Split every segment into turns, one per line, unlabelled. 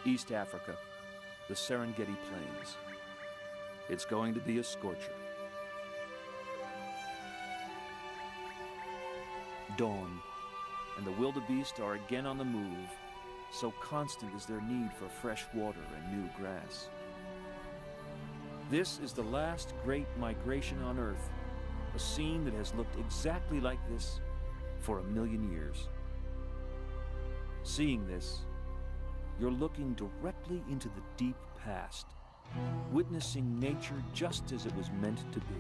East Africa, the Serengeti Plains. It's going to be a scorcher. Dawn, and the wildebeest are again on the move, so constant is their need for fresh water and new grass. This is the last great migration on Earth, a scene that has looked exactly like this for 1,000,000 years. Seeing this, you're looking directly into the deep past, witnessing nature just as it was meant to be.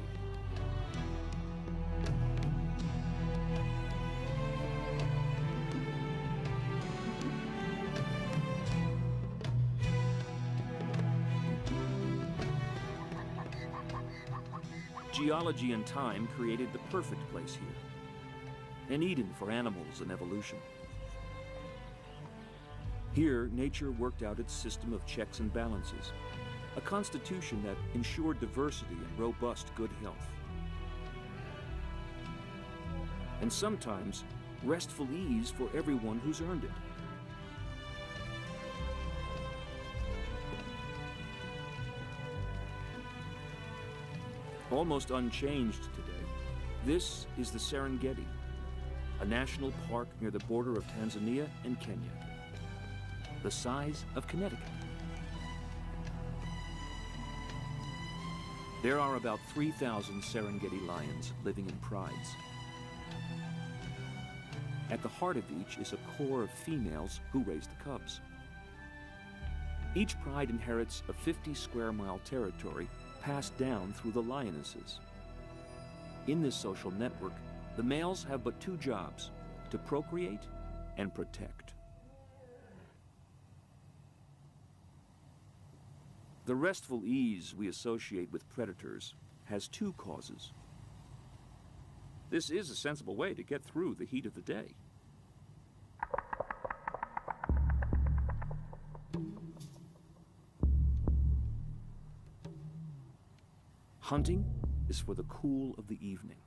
Geology and time created the perfect place here, an Eden for animals and evolution. Here, nature worked out its system of checks and balances, a constitution that ensured diversity and robust good health. And sometimes, restful ease for everyone who's earned it. Almost unchanged today, this is the Serengeti, a national park near the border of Tanzania and Kenya, the size of Connecticut. There are about 3,000 Serengeti lions living in prides. At the heart of each is a core of females who raise the cubs. Each pride inherits a 50-square-mile territory passed down through the lionesses. In this social network, the males have but two jobs: to procreate and protect. The restful ease we associate with predators has two causes. This is a sensible way to get through the heat of the day. Hunting is for the cool of the evening.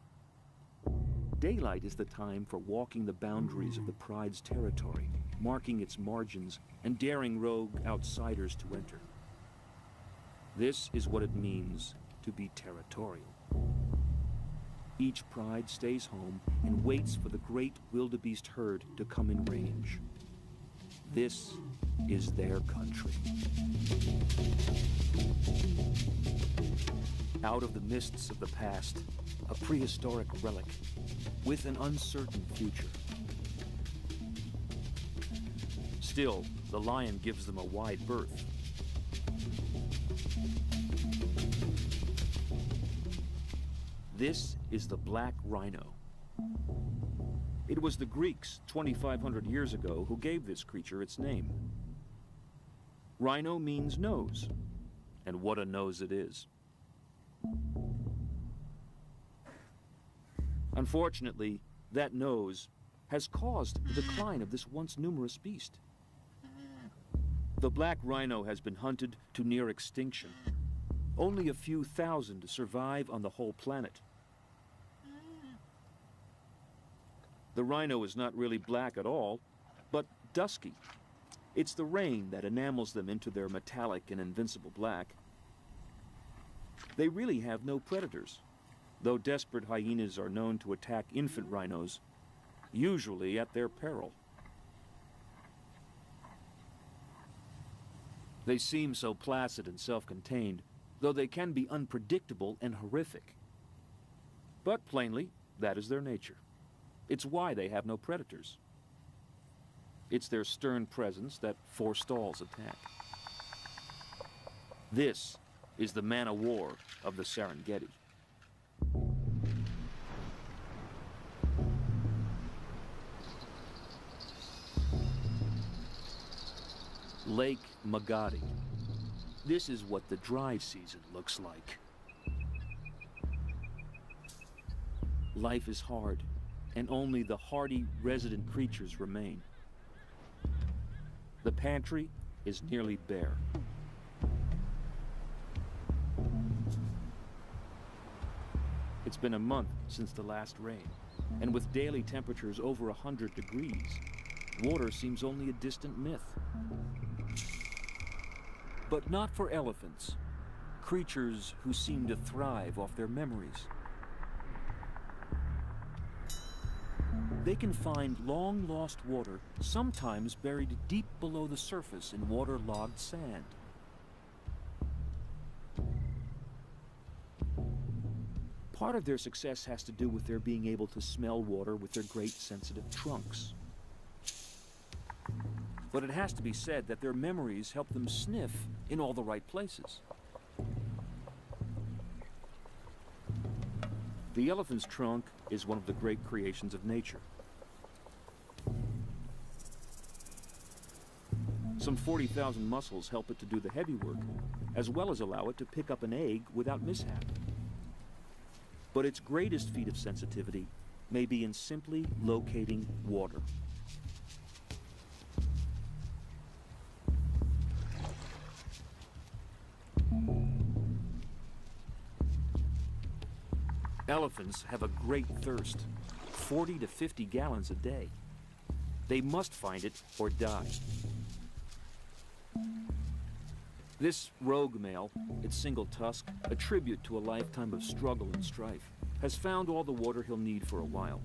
Daylight is the time for walking the boundaries of the pride's territory, marking its margins and daring rogue outsiders to enter. This is what it means to be territorial. Each pride stays home and waits for the great wildebeest herd to come in range. This is their country. Out of the mists of the past, a prehistoric relic with an uncertain future. Still, the lion gives them a wide berth. This is the black rhino. It was the Greeks 2,500 years ago who gave this creature its name. Rhino means nose, and what a nose it is. Unfortunately, that nose has caused the decline of this once numerous beast. The black rhino has been hunted to near extinction. Only a few thousand survive on the whole planet. The rhino is not really black at all, but dusky. It's the rain that enamels them into their metallic and invincible black. They really have no predators, though desperate hyenas are known to attack infant rhinos, usually at their peril. They seem so placid and self-contained, though they can be unpredictable and horrific. But plainly, that is their nature. It's why they have no predators. It's their stern presence that forestalls attack. This is the man-o-war of the Serengeti. Lake Magadi. This is what the dry season looks like. Life is hard, and only the hardy resident creatures remain. The pantry is nearly bare. It's been a month since the last rain, and with daily temperatures over 100 degrees, water seems only a distant myth. But not for elephants, creatures who seem to thrive off their memories. They can find long-lost water, sometimes buried deep below the surface in waterlogged sand. Part of their success has to do with their being able to smell water with their great sensitive trunks. But it has to be said that their memories help them sniff in all the right places. The elephant's trunk is one of the great creations of nature. Some 40,000 muscles help it to do the heavy work, as well as allow it to pick up an egg without mishap. But its greatest feat of sensitivity may be in simply locating water. Elephants have a great thirst, 40 to 50 gallons a day. They must find it or die. This rogue male, its single tusk, a tribute to a lifetime of struggle and strife, has found all the water he'll need for a while.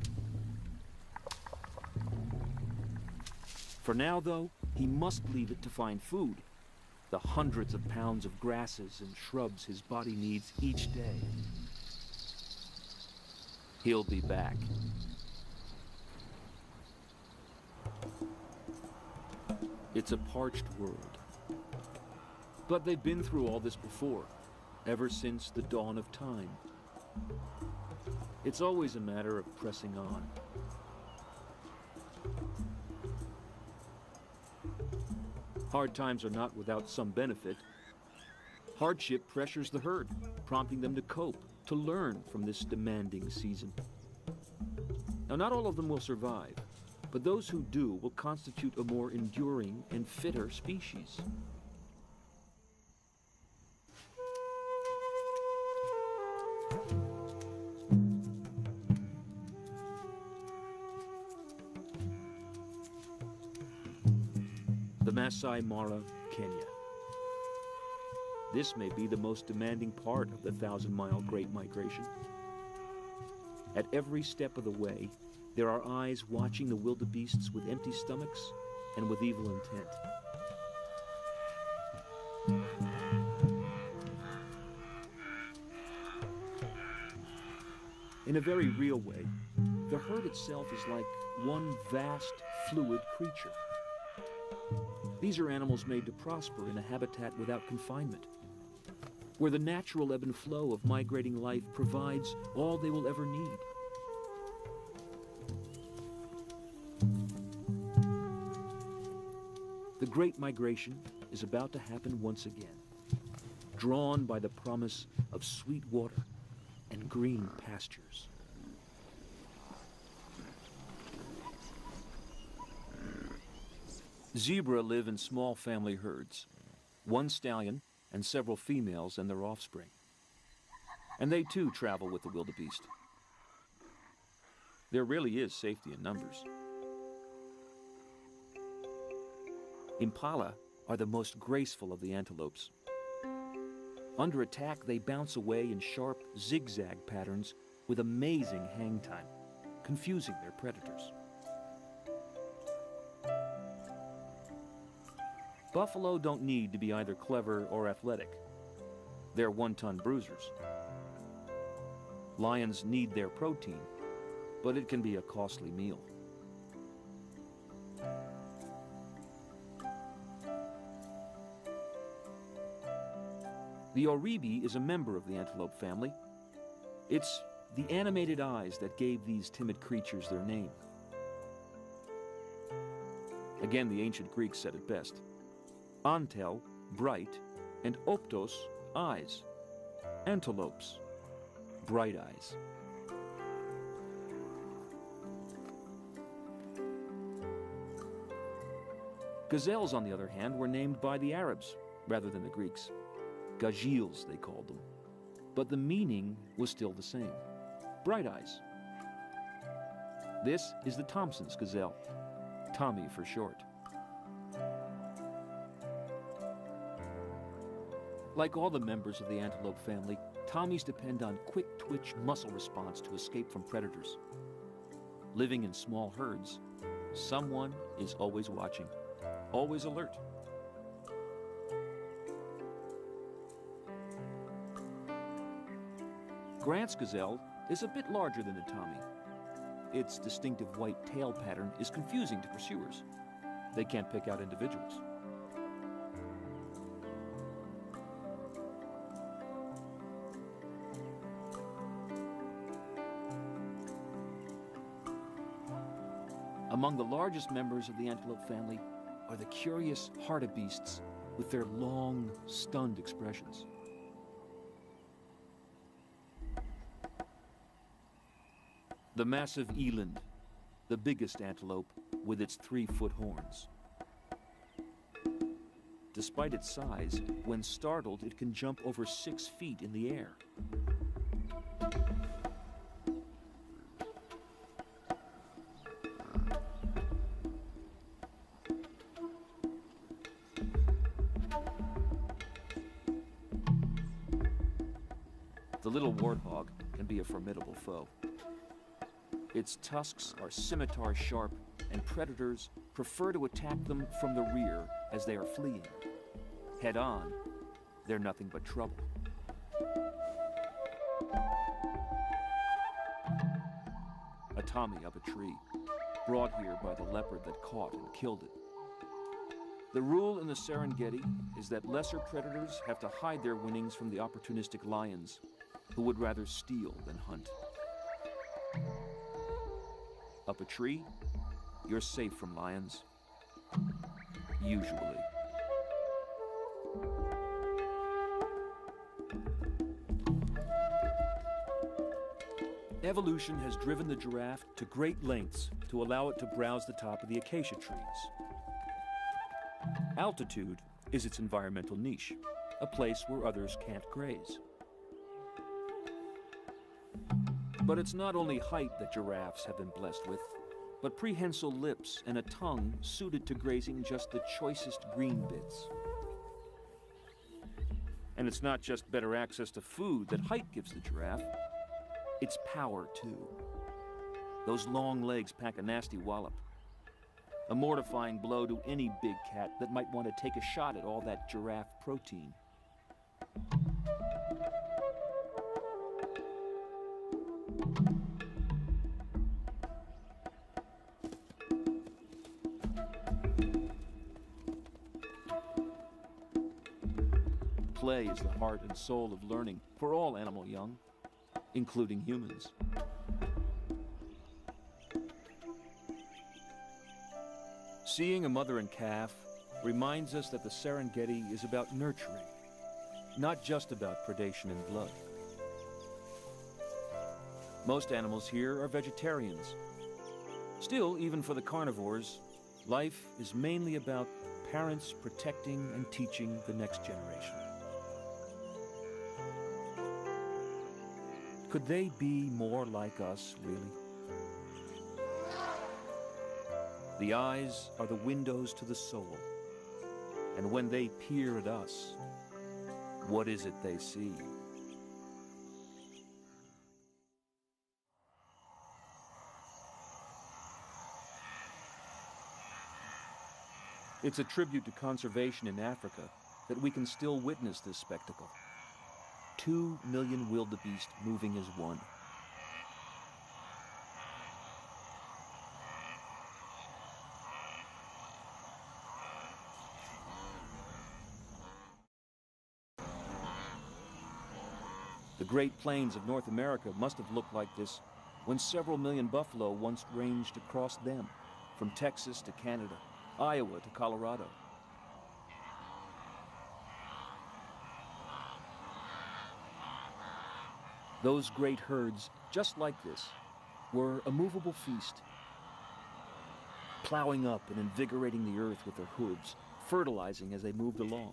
For now, though, he must leave it to find food, the hundreds of pounds of grasses and shrubs his body needs each day. He'll be back. It's a parched world. But they've been through all this before, ever since the dawn of time. It's always a matter of pressing on. Hard times are not without some benefit. Hardship pressures the herd, prompting them to cope, to learn from this demanding season. Now, not all of them will survive, but those who do will constitute a more enduring and fitter species. The Masai Mara, Kenya. This may be the most demanding part of the 1,000-mile Great Migration. At every step of the way, there are eyes watching the wildebeests with empty stomachs and with evil intent. In a very real way, the herd itself is like one vast, fluid creature. These are animals made to prosper in a habitat without confinement, where the natural ebb and flow of migrating life provides all they will ever need. The Great Migration is about to happen once again, drawn by the promise of sweet water and green pastures. Zebra live in small family herds, one stallion and several females and their offspring. And they too travel with the wildebeest. There really is safety in numbers. Impala are the most graceful of the antelopes. Under attack, they bounce away in sharp, zigzag patterns with amazing hang time, confusing their predators. Buffalo don't need to be either clever or athletic. They're one-ton bruisers. Lions need their protein, but it can be a costly meal. The oribi is a member of the antelope family. It's the animated eyes that gave these timid creatures their name. Again, the ancient Greeks said it best. Antel, bright, and optos, eyes. Antelopes, bright eyes. Gazelles, on the other hand, were named by the Arabs rather than the Greeks. Gazelles, they called them. But the meaning was still the same. Bright eyes. This is the Thompson's gazelle. Tommy for short. Like all the members of the antelope family, Tommies depend on quick-twitch muscle response to escape from predators. Living in small herds, someone is always watching, always alert. Grant's gazelle is a bit larger than the Tommy. Its distinctive white tail pattern is confusing to pursuers. They can't pick out individuals. Among the largest members of the antelope family are the curious hartebeests with their long, stunned expressions. The massive eland, the biggest antelope with its 3-foot horns. Despite its size, when startled, it can jump over 6 feet in the air. The little warthog can be a formidable foe. Its tusks are scimitar-sharp, and predators prefer to attack them from the rear as they are fleeing. Head-on, they're nothing but trouble. A Tommy up a tree, brought here by the leopard that caught and killed it. The rule in the Serengeti is that lesser predators have to hide their winnings from the opportunistic lions, who would rather steal than hunt. Up a tree, you're safe from lions. Usually. Evolution has driven the giraffe to great lengths to allow it to browse the top of the acacia trees. Altitude is its environmental niche, a place where others can't graze. But it's not only height that giraffes have been blessed with, but prehensile lips and a tongue suited to grazing just the choicest green bits. And it's not just better access to food that height gives the giraffe, it's power too. Those long legs pack a nasty wallop. A mortifying blow to any big cat that might want to take a shot at all that giraffe protein. Play is the heart and soul of learning for all animal young, including humans. Seeing a mother and calf reminds us that the Serengeti is about nurturing, not just about predation and blood. Most animals here are vegetarians. Still, even for the carnivores, life is mainly about parents protecting and teaching the next generation. Could they be more like us, really? The eyes are the windows to the soul, and when they peer at us, what is it they see? It's a tribute to conservation in Africa that we can still witness this spectacle. 2 million wildebeest moving as one. The Great Plains of North America must have looked like this when several million buffalo once ranged across them, from Texas to Canada, Iowa to Colorado. Those great herds, just like this, were a movable feast, plowing up and invigorating the earth with their hooves, fertilizing as they moved along,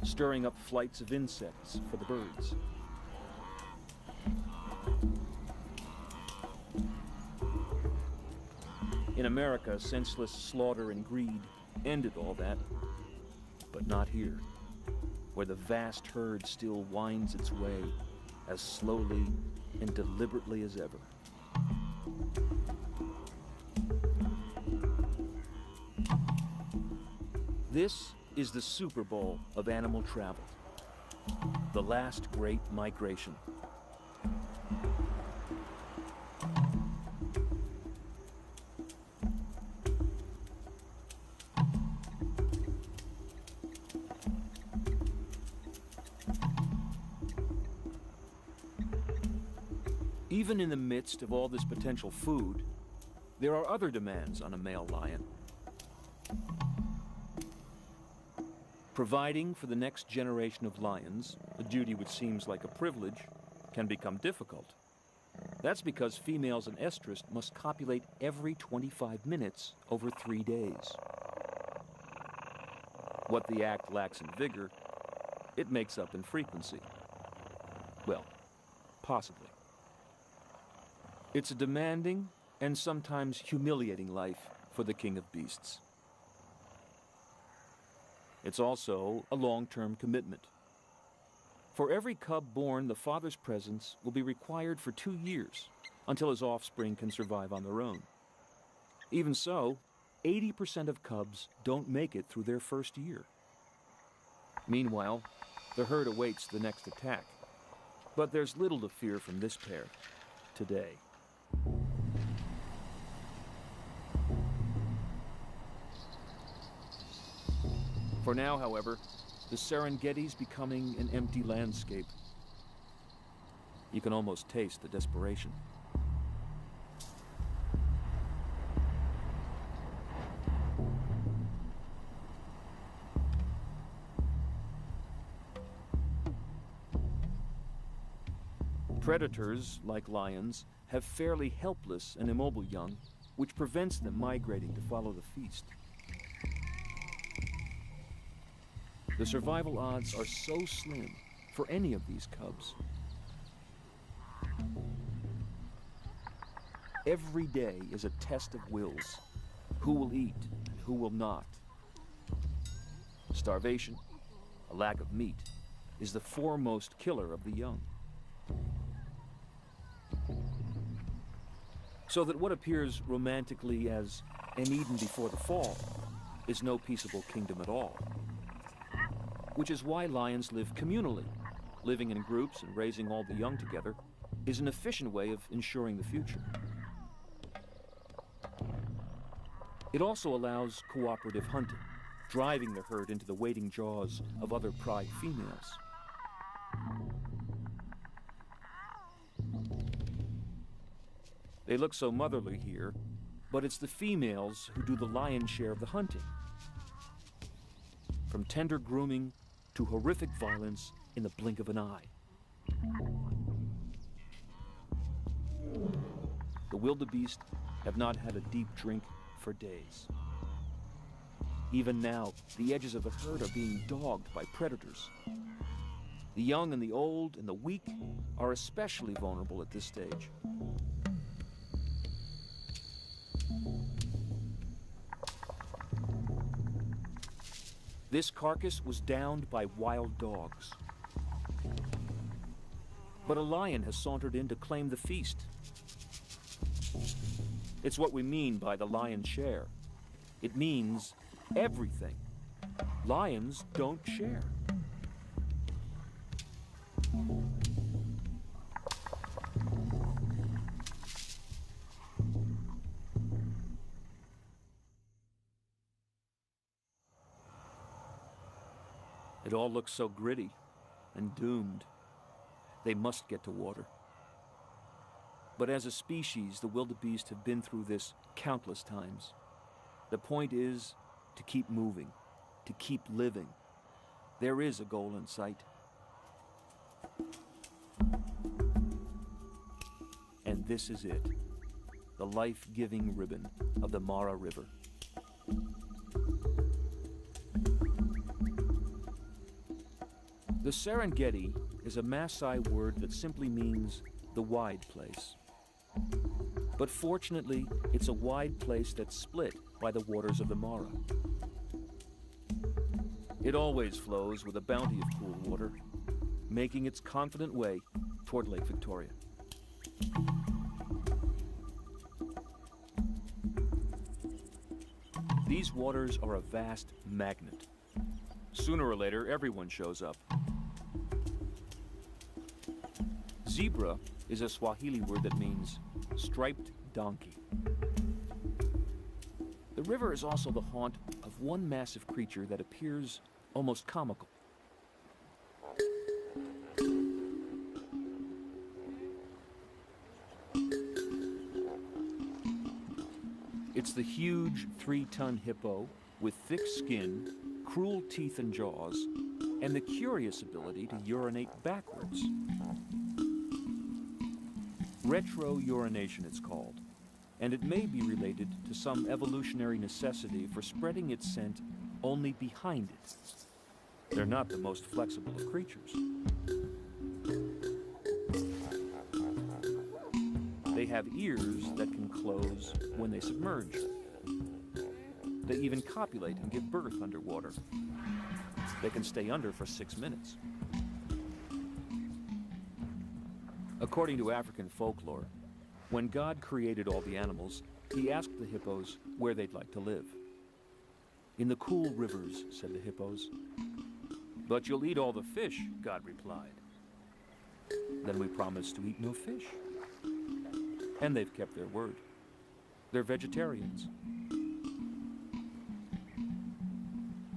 stirring up flights of insects for the birds. In America, senseless slaughter and greed ended all that, but not here. where the vast herd still winds its way as slowly and deliberately as ever. This is the Super Bowl of animal travel, the last great migration. Even in the midst of all this potential food, there are other demands on a male lion. Providing for the next generation of lions, a duty which seems like a privilege, can become difficult. That's because females in estrus must copulate every 25 minutes over 3 days. What the act lacks in vigor, it makes up in frequency. Well, possibly. It's a demanding and sometimes humiliating life for the king of beasts. It's also a long-term commitment. For every cub born, the father's presence will be required for 2 years until his offspring can survive on their own. Even so, 80% of cubs don't make it through their first year. Meanwhile, the herd awaits the next attack. But there's little to fear from this pair today. For now, however, the Serengeti's becoming an empty landscape. You can almost taste the desperation. Predators, like lions, have fairly helpless and immobile young, which prevents them migrating to follow the feast. The survival odds are so slim for any of these cubs. Every day is a test of wills. Who will eat and who will not? Starvation, a lack of meat, is the foremost killer of the young. So that what appears romantically as an Eden before the fall is no peaceable kingdom at all. Which is why lions live communally. Living in groups and raising all the young together is an efficient way of ensuring the future. It also allows cooperative hunting, driving the herd into the waiting jaws of other pride females. They look so motherly here, but it's the females who do the lion's share of the hunting. From tender grooming to horrific violence in the blink of an eye. The wildebeest have not had a deep drink for days. Even now, the edges of the herd are being dogged by predators. The young and the old and the weak are especially vulnerable at this stage. This carcass was downed by wild dogs. But a lion has sauntered in to claim the feast. It's what we mean by the lion's share. It means everything. Lions don't share. It all looks so gritty and doomed. They must get to water. But as a species, the wildebeest have been through this countless times. The point is to keep moving, to keep living. There is a goal in sight. And this is it, the life-giving ribbon of the Mara River. The Serengeti is a Maasai word that simply means the wide place. But fortunately, it's a wide place that's split by the waters of the Mara. It always flows with a bounty of cool water, making its confident way toward Lake Victoria. These waters are a vast magnet. Sooner or later, everyone shows up. Zebra is a Swahili word that means striped donkey. The river is also the haunt of one massive creature that appears almost comical. It's the huge 3-ton hippo with thick skin, cruel teeth and jaws, and the curious ability to urinate backwards. Retro-urination, it's called, and it may be related to some evolutionary necessity for spreading its scent only behind it. They're not the most flexible of creatures. They have ears that can close when they submerge. They even copulate and give birth underwater. They can stay under for 6 minutes. According to African folklore, when God created all the animals, he asked the hippos where they'd like to live. "In the cool rivers," said the hippos. "But you'll eat all the fish," God replied. Then we promised to eat no fish. And they've kept their word. They're vegetarians.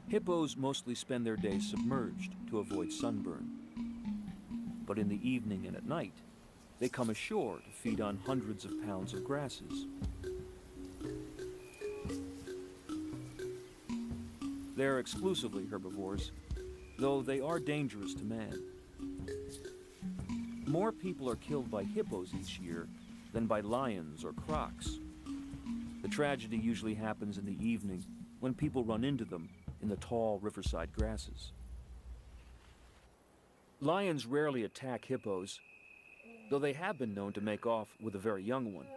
Hippos mostly spend their days submerged to avoid sunburn. But in the evening and at night, they come ashore to feed on hundreds of pounds of grasses. They're exclusively herbivores, though they are dangerous to man. More people are killed by hippos each year than by lions or crocs. The tragedy usually happens in the evening when people run into them in the tall riverside grasses. Lions rarely attack hippos, though they have been known to make off with a very young one.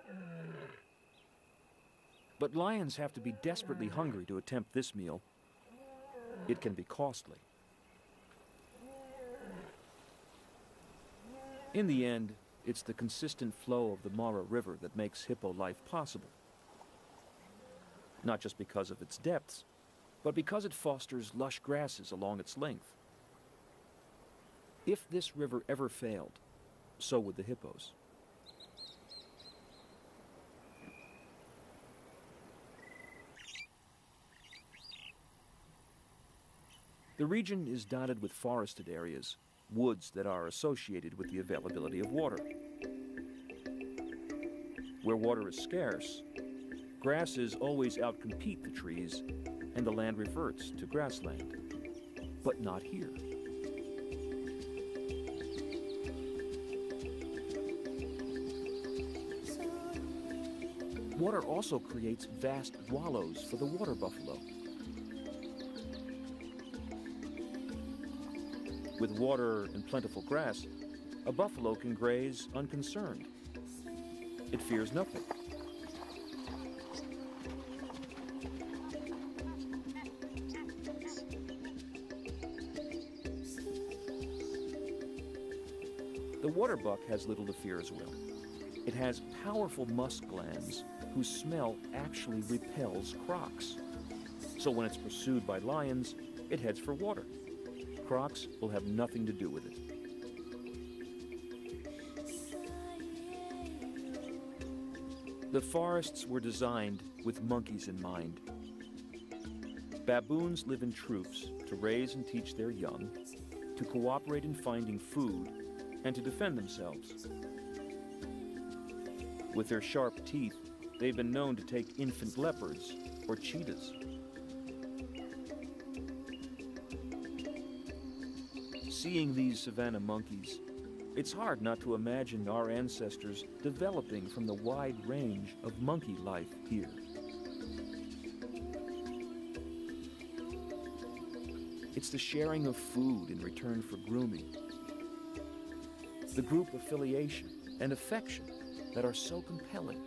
But lions have to be desperately hungry to attempt this meal. It can be costly. In the end, it's the consistent flow of the Mara River that makes hippo life possible. Not just because of its depths, but because it fosters lush grasses along its length. If this river ever failed, so would the hippos. The region is dotted with forested areas, woods that are associated with the availability of water. Where water is scarce, grasses always outcompete the trees, and the land reverts to grassland. But not here. Water also creates vast wallows for the water buffalo. With water and plentiful grass, a buffalo can graze unconcerned. It fears nothing. The water buck has little to fear as well. It has powerful musk glands whose smell actually repels crocs. So when it's pursued by lions, it heads for water. Crocs will have nothing to do with it. The forests were designed with monkeys in mind. Baboons live in troops to raise and teach their young, to cooperate in finding food, and to defend themselves. With their sharp teeth, they've been known to take infant leopards or cheetahs. Seeing these savanna monkeys, it's hard not to imagine our ancestors developing from the wide range of monkey life here. It's the sharing of food in return for grooming, the group affiliation and affection that are so compelling.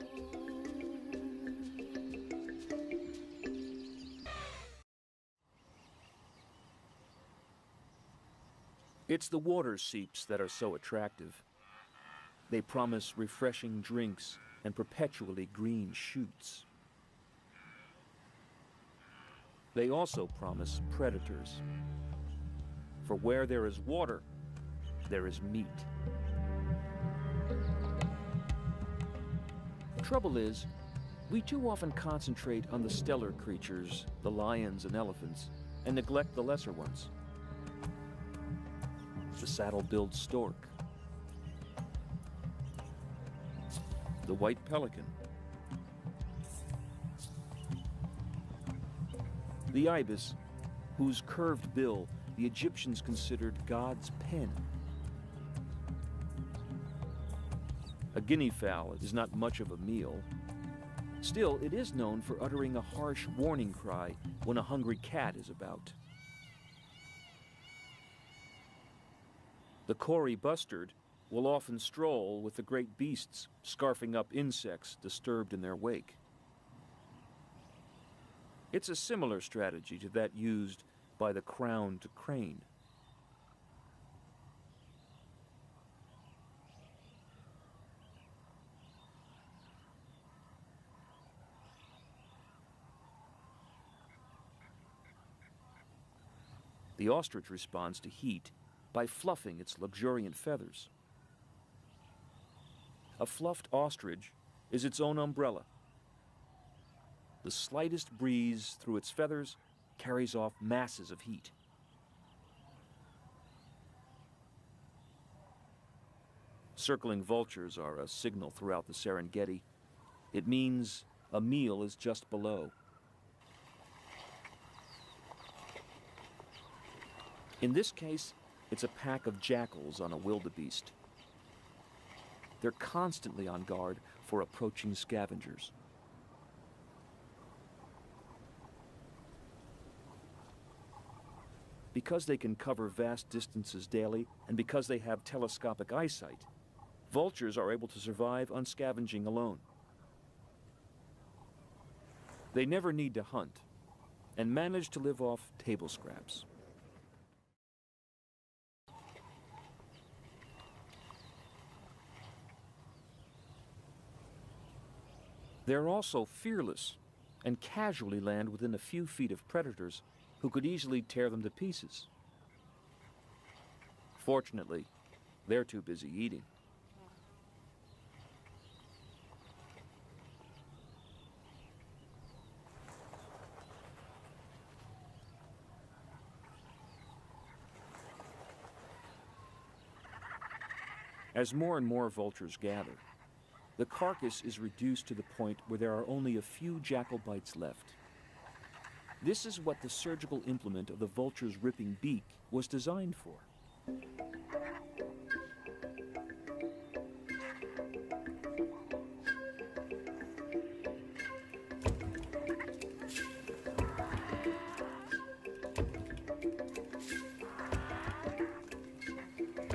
It's the water seeps that are so attractive. They promise refreshing drinks and perpetually green shoots. They also promise predators. For where there is water, there is meat. The trouble is, we too often concentrate on the stellar creatures, the lions and elephants, and neglect the lesser ones. The saddle-billed stork, the white pelican, the ibis, whose curved bill the Egyptians considered God's pen. A guinea fowl is not much of a meal. Still, it is known for uttering a harsh warning cry when a hungry cat is about. The Kori bustard will often stroll with the great beasts, scarfing up insects disturbed in their wake. It's a similar strategy to that used by the crowned crane. The ostrich responds to heat by fluffing its luxuriant feathers. A fluffed ostrich is its own umbrella. The slightest breeze through its feathers carries off masses of heat. Circling vultures are a signal throughout the Serengeti. It means a meal is just below. In this case, it's a pack of jackals on a wildebeest. They're constantly on guard for approaching scavengers. Because they can cover vast distances daily, and because they have telescopic eyesight, vultures are able to survive on scavenging alone. They never need to hunt, and manage to live off table scraps. They're also fearless and casually land within a few feet of predators who could easily tear them to pieces. Fortunately, they're too busy eating. As more and more vultures gather, the carcass is reduced to the point where there are only a few jackal bites left. This is what the surgical implement of the vulture's ripping beak was designed for.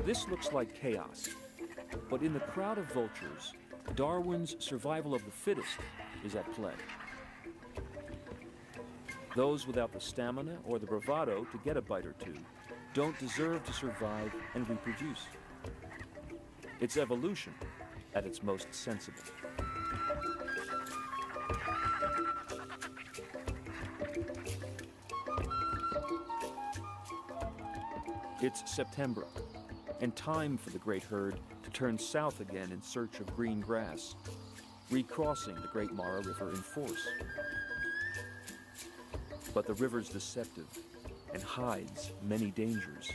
This looks like chaos, but in the crowd of vultures, Darwin's survival of the fittest is at play. Those without the stamina or the bravado to get a bite or two don't deserve to survive and reproduce. It's evolution at its most sensible. It's September, and time for the great herd to turn south again in search of green grass, recrossing the Great Mara River in force. But the river's deceptive and hides many dangers.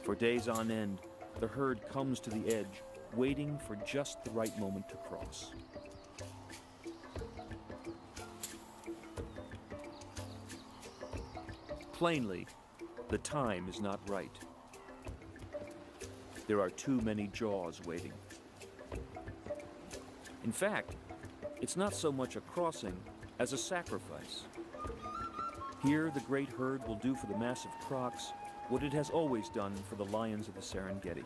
For days on end, the herd comes to the edge, waiting for just the right moment to cross. Plainly, the time is not right. There are too many jaws waiting. In fact, it's not so much a crossing as a sacrifice. Here, the great herd will do for the massive crocs what it has always done for the lions of the Serengeti.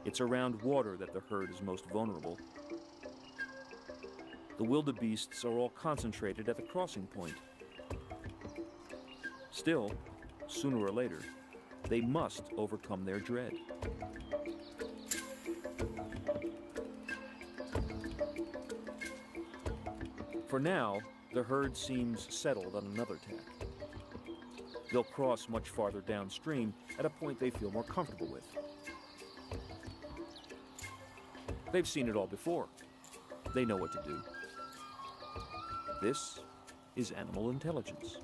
It's around water that the herd is most vulnerable. The wildebeests are all concentrated at the crossing point. Still, sooner or later, they must overcome their dread. For now, the herd seems settled on another tack. They'll cross much farther downstream at a point they feel more comfortable with. They've seen it all before. They know what to do. This is animal intelligence.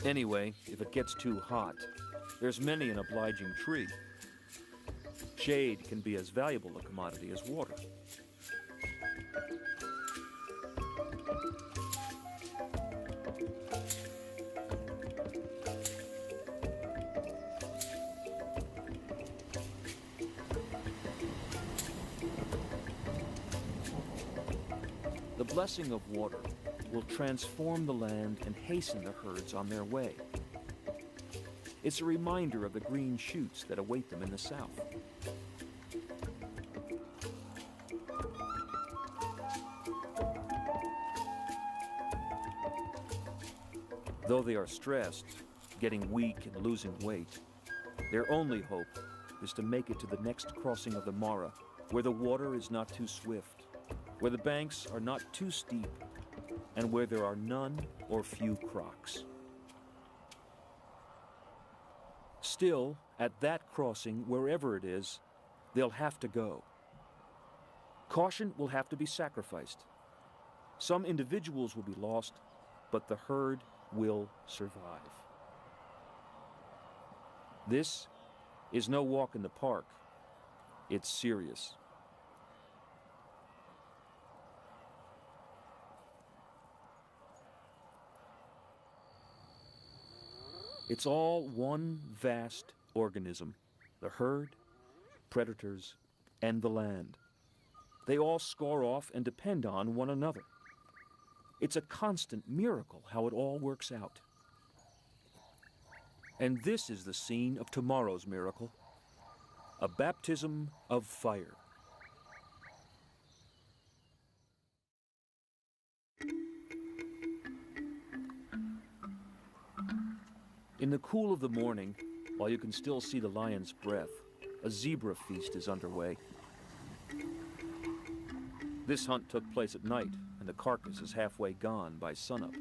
Anyway, if it gets too hot, there's many an obliging tree. Shade can be as valuable a commodity as water. The blessing of water will transform the land and hasten the herds on their way. It's a reminder of the green shoots that await them in the south. Though they are stressed, getting weak and losing weight, their only hope is to make it to the next crossing of the Mara, where the water is not too swift, where the banks are not too steep, and where there are none or few crocs. Still, at that crossing, wherever it is, they'll have to go. Caution will have to be sacrificed. Some individuals will be lost, but the herd will survive. This is no walk in the park. It's serious. It's all one vast organism, the herd, predators, and the land. They all score off and depend on one another. It's a constant miracle how it all works out. And this is the scene of tomorrow's miracle, a baptism of fire. In the cool of the morning, while you can still see the lion's breath, a zebra feast is underway. This hunt took place at night, and the carcass is halfway gone by sunup.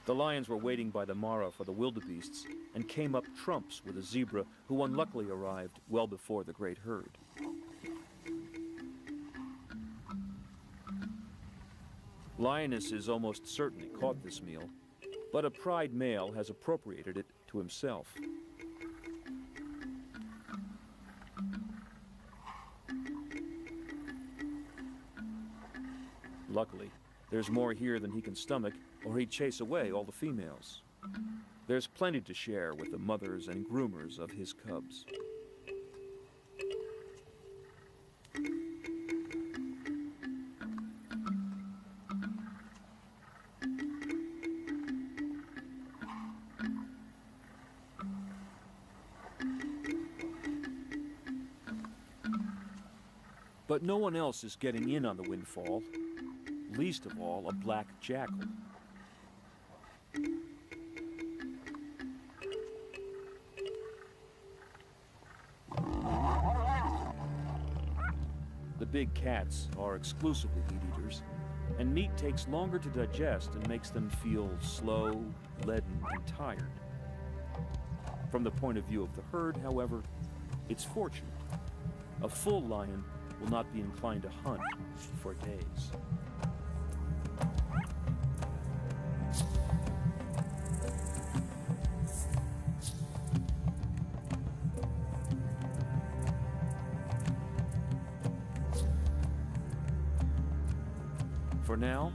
The lions were waiting by the Mara for the wildebeests and came up trumps with a zebra who unluckily arrived well before the great herd. Lionesses almost certainly caught this meal, but a pride male has appropriated it to himself. Luckily, there's more here than he can stomach, or he'd chase away all the females. There's plenty to share with the mothers and groomers of his cubs. But no one else is getting in on the windfall, least of all a black jackal. The big cats are exclusively meat eaters, and meat takes longer to digest and makes them feel slow, leaden, and tired. From the point of view of the herd, however, it's fortunate. A full lion will not be inclined to hunt for days. For now,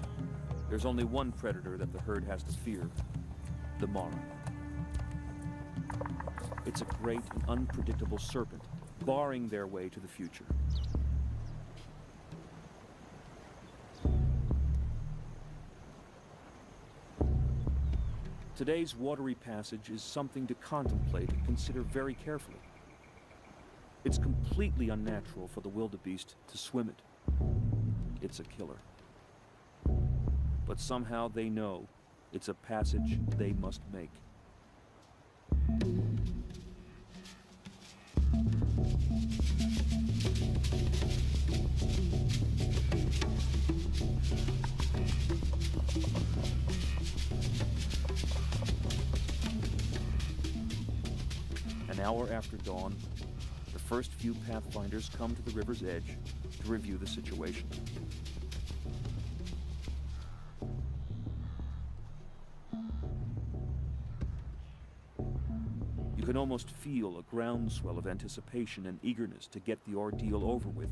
there's only one predator that the herd has to fear, the Mara. It's a great and unpredictable serpent, barring their way to the future. Today's watery passage is something to contemplate and consider very carefully. It's completely unnatural for the wildebeest to swim it. It's a killer. But somehow they know it's a passage they must make. An hour after dawn, the first few pathfinders come to the river's edge to review the situation. You can almost feel a groundswell of anticipation and eagerness to get the ordeal over with.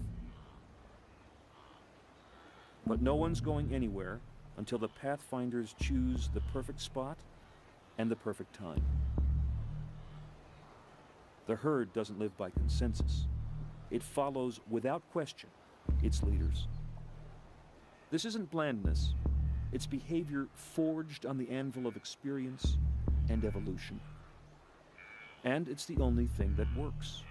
But no one's going anywhere until the pathfinders choose the perfect spot and the perfect time. The herd doesn't live by consensus. It follows, without question, its leaders. This isn't blandness. It's behavior forged on the anvil of experience and evolution. And it's the only thing that works.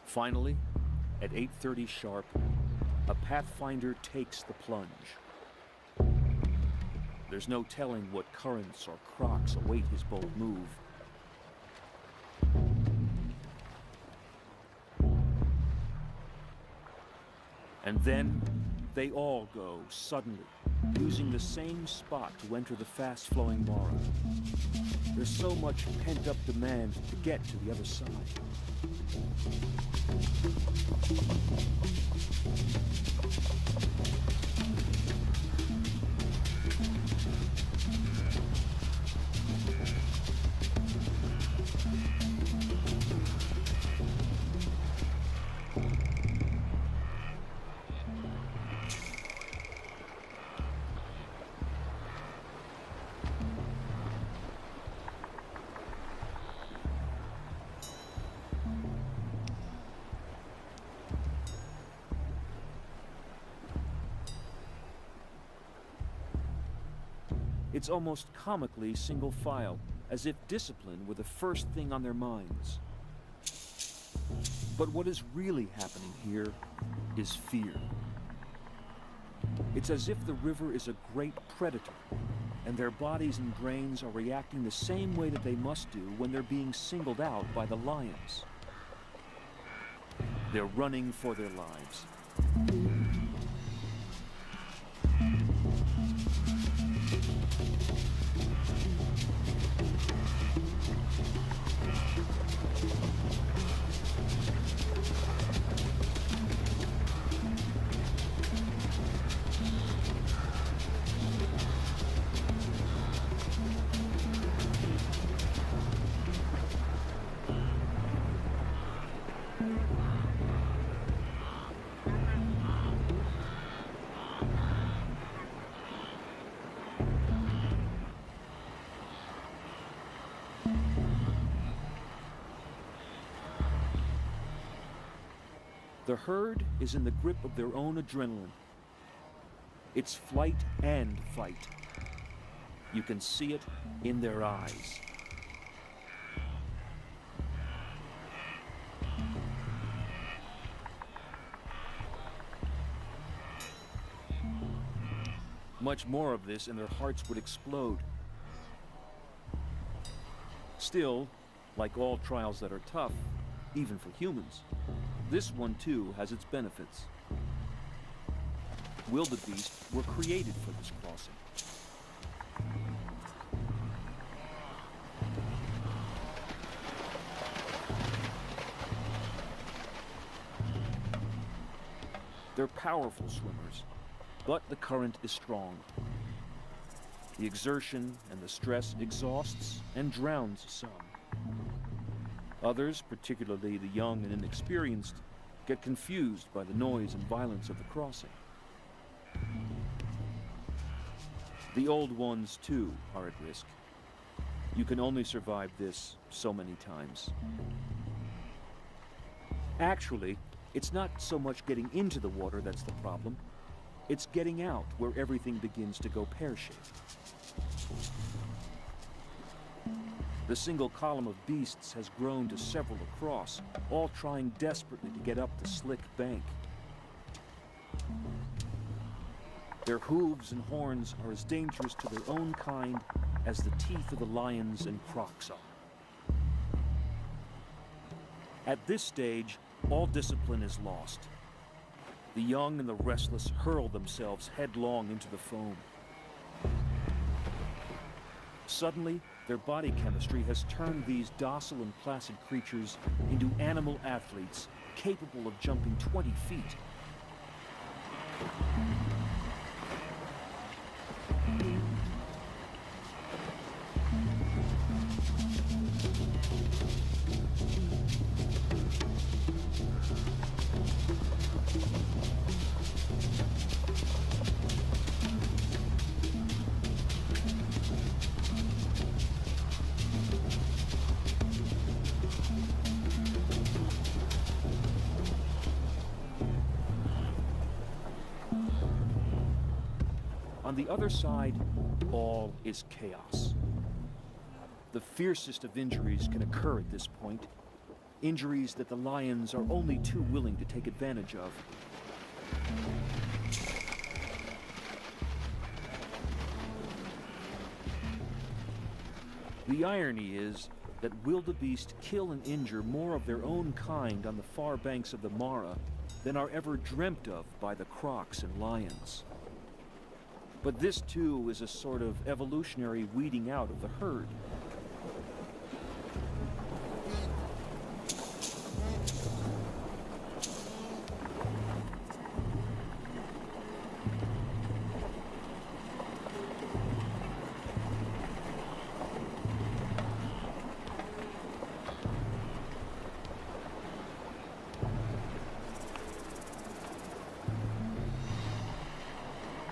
Finally, at 8:30 sharp, a pathfinder takes the plunge. There's no telling what currents or crocks await his bold move. And then they all go suddenly, using the same spot to enter the fast-flowing Mara. There's so much pent-up demand to get to the other side. It's almost comically single file, as if discipline were the first thing on their minds. But what is really happening here is fear. It's as if the river is a great predator, and their bodies and brains are reacting the same way that they must do when they're being singled out by the lions. They're running for their lives. The herd is in the grip of their own adrenaline. It's flight and fight. You can see it in their eyes. Much more of this and their hearts would explode. Still, like all trials that are tough, even for humans, this one too has its benefits. Wildebeest were created for this crossing. They're powerful swimmers, but the current is strong. The exertion and the stress exhausts and drowns some. Others, particularly the young and inexperienced, get confused by the noise and violence of the crossing. The old ones, too, are at risk. You can only survive this so many times. Actually, it's not so much getting into the water that's the problem. It's getting out where everything begins to go pear-shaped. The single column of beasts has grown to several across, all trying desperately to get up the slick bank. Their hooves and horns are as dangerous to their own kind as the teeth of the lions and crocs are. At this stage, all discipline is lost. The young and the restless hurl themselves headlong into the foam. Suddenly, their body chemistry has turned these docile and placid creatures into animal athletes capable of jumping 20 feet. On the other side, all is chaos. The fiercest of injuries can occur at this point, injuries that the lions are only too willing to take advantage of. The irony is that wildebeest kill and injure more of their own kind on the far banks of the Mara than are ever dreamt of by the crocs and lions. But this, too, is a sort of evolutionary weeding out of the herd.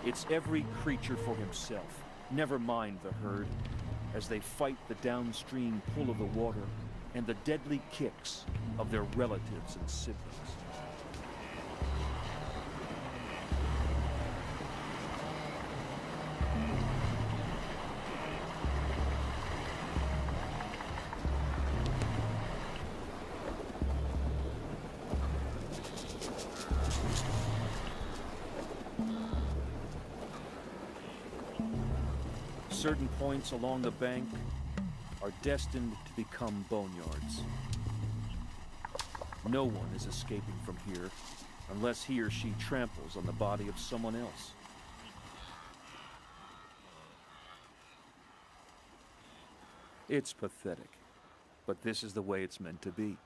It's every creature for himself, never mind the herd, as they fight the downstream pull of the water and the deadly kicks of their relatives and siblings. Certain points along the bank are destined to become boneyards. No one is escaping from here unless he or she tramples on the body of someone else. It's pathetic, but this is the way it's meant to be.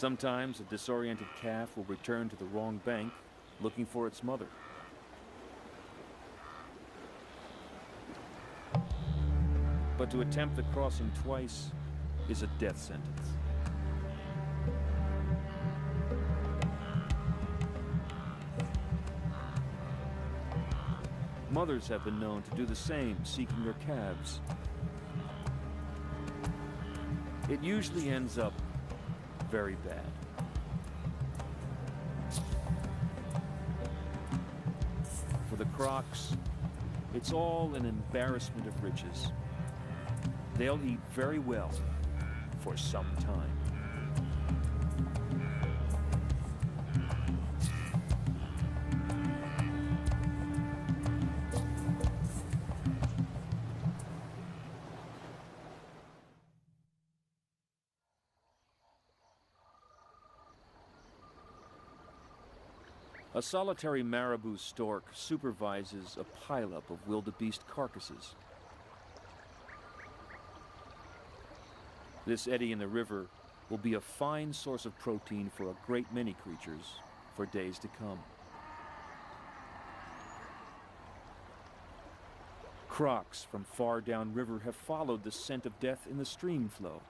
Sometimes a disoriented calf will return to the wrong bank, looking for its mother. But to attempt the crossing twice is a death sentence. Mothers have been known to do the same, seeking their calves. It usually ends up very bad. For the crocs, it's all an embarrassment of riches. They'll eat very well for some time. A solitary marabou stork supervises a pileup of wildebeest carcasses. This eddy in the river will be a fine source of protein for a great many creatures for days to come. Crocs from far downriver have followed the scent of death in the stream flow.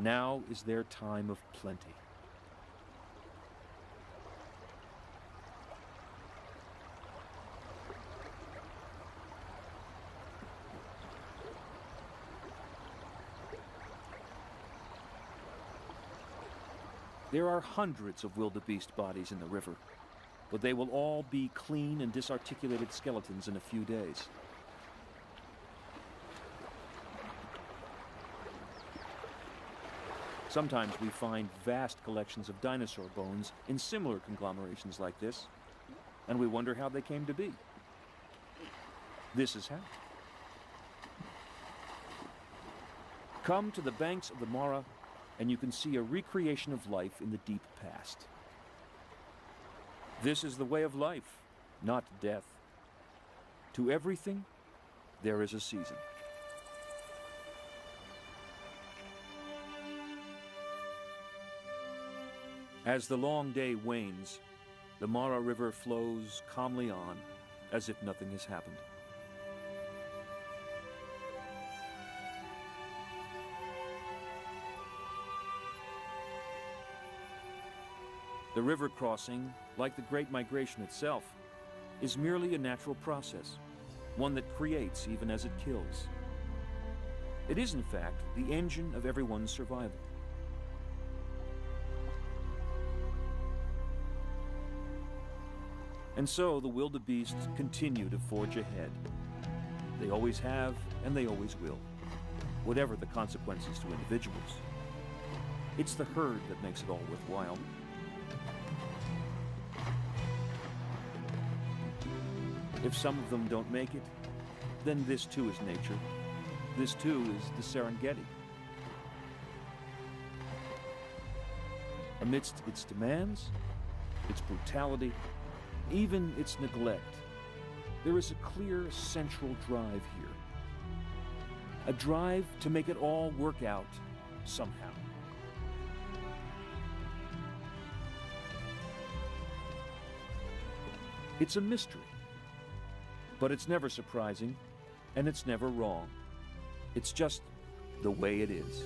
Now is their time of plenty. There are hundreds of wildebeest bodies in the river, but they will all be clean and disarticulated skeletons in a few days. Sometimes we find vast collections of dinosaur bones in similar conglomerations like this, and we wonder how they came to be. This is how. Come to the banks of the Mara, and you can see a recreation of life in the deep past. This is the way of life, not death. To everything, there is a season. As the long day wanes, the Mara River flows calmly on, as if nothing has happened. The river crossing, like the Great Migration itself, is merely a natural process, one that creates even as it kills. It is, in fact, the engine of everyone's survival. And so the wildebeest continue to forge ahead. They always have, and they always will, whatever the consequences to individuals. It's the herd that makes it all worthwhile. If some of them don't make it, then this too is nature. This too is the Serengeti. Amidst its demands, its brutality, even its neglect, there is a clear central drive here. A drive to make it all work out somehow. It's a mystery. But it's never surprising, and it's never wrong. It's just the way it is.